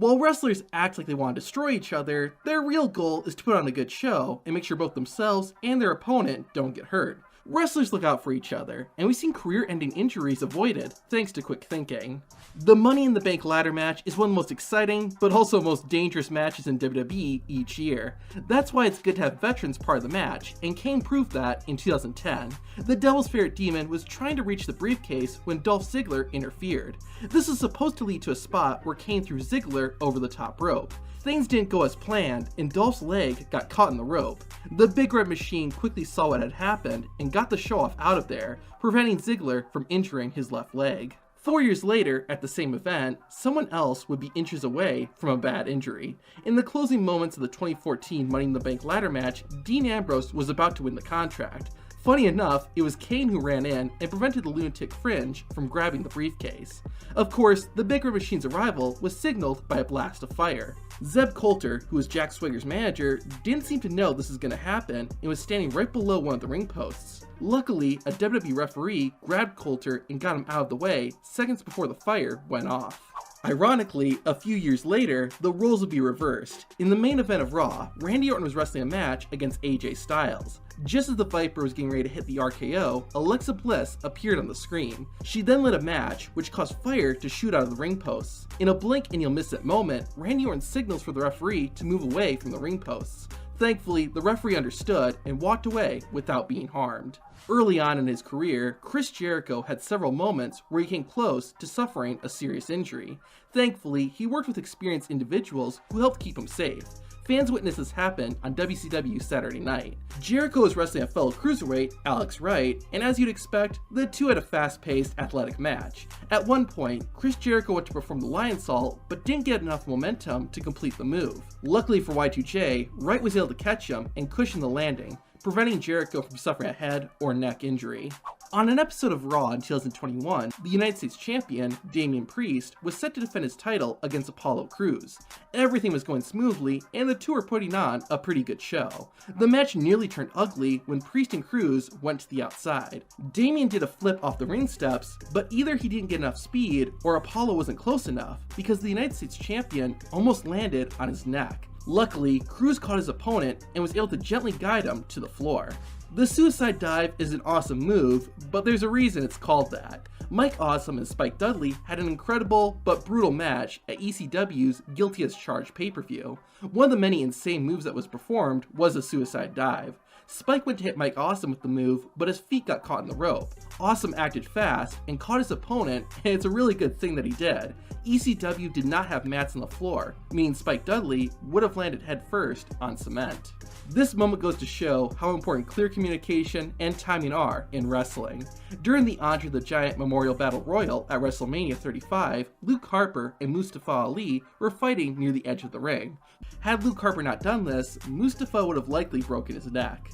While wrestlers act like they want to destroy each other, their real goal is to put on a good show and make sure both themselves and their opponent don't get hurt. Wrestlers look out for each other, and we've seen career-ending injuries avoided thanks to quick thinking. The Money in the Bank ladder match is one of the most exciting, but also most dangerous matches in WWE each year. That's why it's good to have veterans part of the match, and Kane proved that in 2010. The Devil's Favorite Demon was trying to reach the briefcase when Dolph Ziggler interfered. This was supposed to lead to a spot where Kane threw Ziggler over the top rope. Things didn't go as planned, and Dolph's leg got caught in the rope. The Big Red Machine quickly saw what had happened and got the show-off out of there, preventing Ziggler from injuring his left leg. 4 years later, at the same event, someone else would be inches away from a bad injury. In the closing moments of the 2014 Money in the Bank ladder match, Dean Ambrose was about to win the contract. Funny enough, it was Kane who ran in and prevented the Lunatic Fringe from grabbing the briefcase. Of course, the Big Red Machine's arrival was signaled by a blast of fire. Zeb Coulter, who was Jack Swagger's manager, didn't seem to know this was going to happen and was standing right below one of the ring posts. Luckily, a WWE referee grabbed Coulter and got him out of the way seconds before the fire went off. Ironically, a few years later, the roles would be reversed. In the main event of Raw, Randy Orton was wrestling a match against AJ Styles. Just as the Viper was getting ready to hit the RKO, Alexa Bliss appeared on the screen. She then lit a match, which caused fire to shoot out of the ring posts. In a blink and you'll miss it moment, Randy Orton signals for the referee to move away from the ring posts. Thankfully, the referee understood and walked away without being harmed. Early on in his career, Chris Jericho had several moments where he came close to suffering a serious injury. Thankfully, he worked with experienced individuals who helped keep him safe. Fans witnessed this happen on WCW Saturday Night. Jericho was wrestling a fellow cruiserweight, Alex Wright, and as you'd expect, the two had a fast-paced, athletic match. At one point, Chris Jericho went to perform the Lionsault, but didn't get enough momentum to complete the move. Luckily for Y2J, Wright was able to catch him and cushion the landing, preventing Jericho from suffering a head or neck injury. On an episode of Raw in 2021, the United States Champion, Damian Priest, was set to defend his title against Apollo Crews. Everything was going smoothly, and the two were putting on a pretty good show. The match nearly turned ugly when Priest and Crews went to the outside. Damian did a flip off the ring steps, but either he didn't get enough speed or Apollo wasn't close enough because the United States Champion almost landed on his neck. Luckily, Crews caught his opponent and was able to gently guide him to the floor. The Suicide Dive is an awesome move, but there's a reason it's called that. Mike Awesome and Spike Dudley had an incredible but brutal match at ECW's Guilty as Charged pay-per-view. One of the many insane moves that was performed was a Suicide Dive. Spike went to hit Mike Awesome with the move, but his feet got caught in the rope. Awesome acted fast and caught his opponent, and it's a really good thing that he did. ECW did not have mats on the floor, meaning Spike Dudley would have landed head first on cement. This moment goes to show how important clear communication and timing are in wrestling. During the Andre the Giant Memorial Battle Royal at WrestleMania 35, Luke Harper and Mustafa Ali were fighting near the edge of the ring. Had Luke Harper not done this, Mustafa would have likely broken his neck.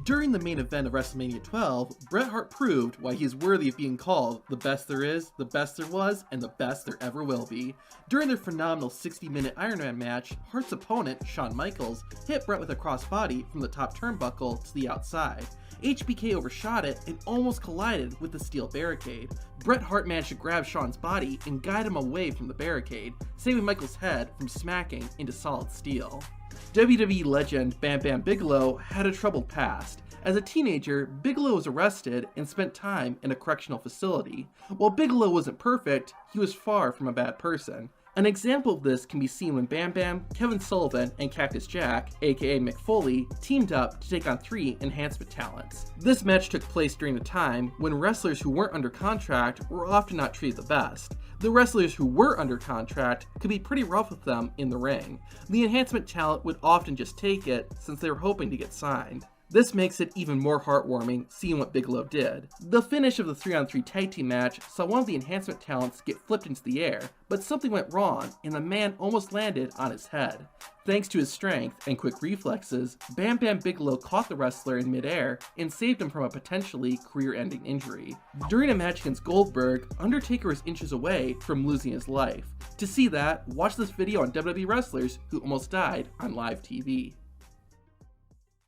During the main event of WrestleMania 12, Bret Hart proved why he is worthy of being called the best there is, the best there was, and the best there ever will be. During their phenomenal 60-minute Iron Man match, Hart's opponent, Shawn Michaels, hit Bret with a crossbody from the top turnbuckle to the outside. HBK overshot it and almost collided with the steel barricade. Bret Hart managed to grab Shawn's body and guide him away from the barricade, saving Michaels' head from smacking into solid steel. WWE legend Bam Bam Bigelow had a troubled past. As a teenager, Bigelow was arrested and spent time in a correctional facility. While Bigelow wasn't perfect, he was far from a bad person. An example of this can be seen when Bam Bam, Kevin Sullivan, and Cactus Jack, aka Mick Foley, teamed up to take on 3 enhancement talents. This match took place during a time when wrestlers who weren't under contract were often not treated the best. The wrestlers who were under contract could be pretty rough with them in the ring. The enhancement talent would often just take it since they were hoping to get signed. This makes it even more heartwarming seeing what Bigelow did. The finish of the 3-on-3 tag team match saw one of the enhancement talents get flipped into the air, but something went wrong and the man almost landed on his head. Thanks to his strength and quick reflexes, Bam Bam Bigelow caught the wrestler in midair and saved him from a potentially career-ending injury. During a match against Goldberg, Undertaker was inches away from losing his life. To see that, watch this video on WWE wrestlers who almost died on live TV.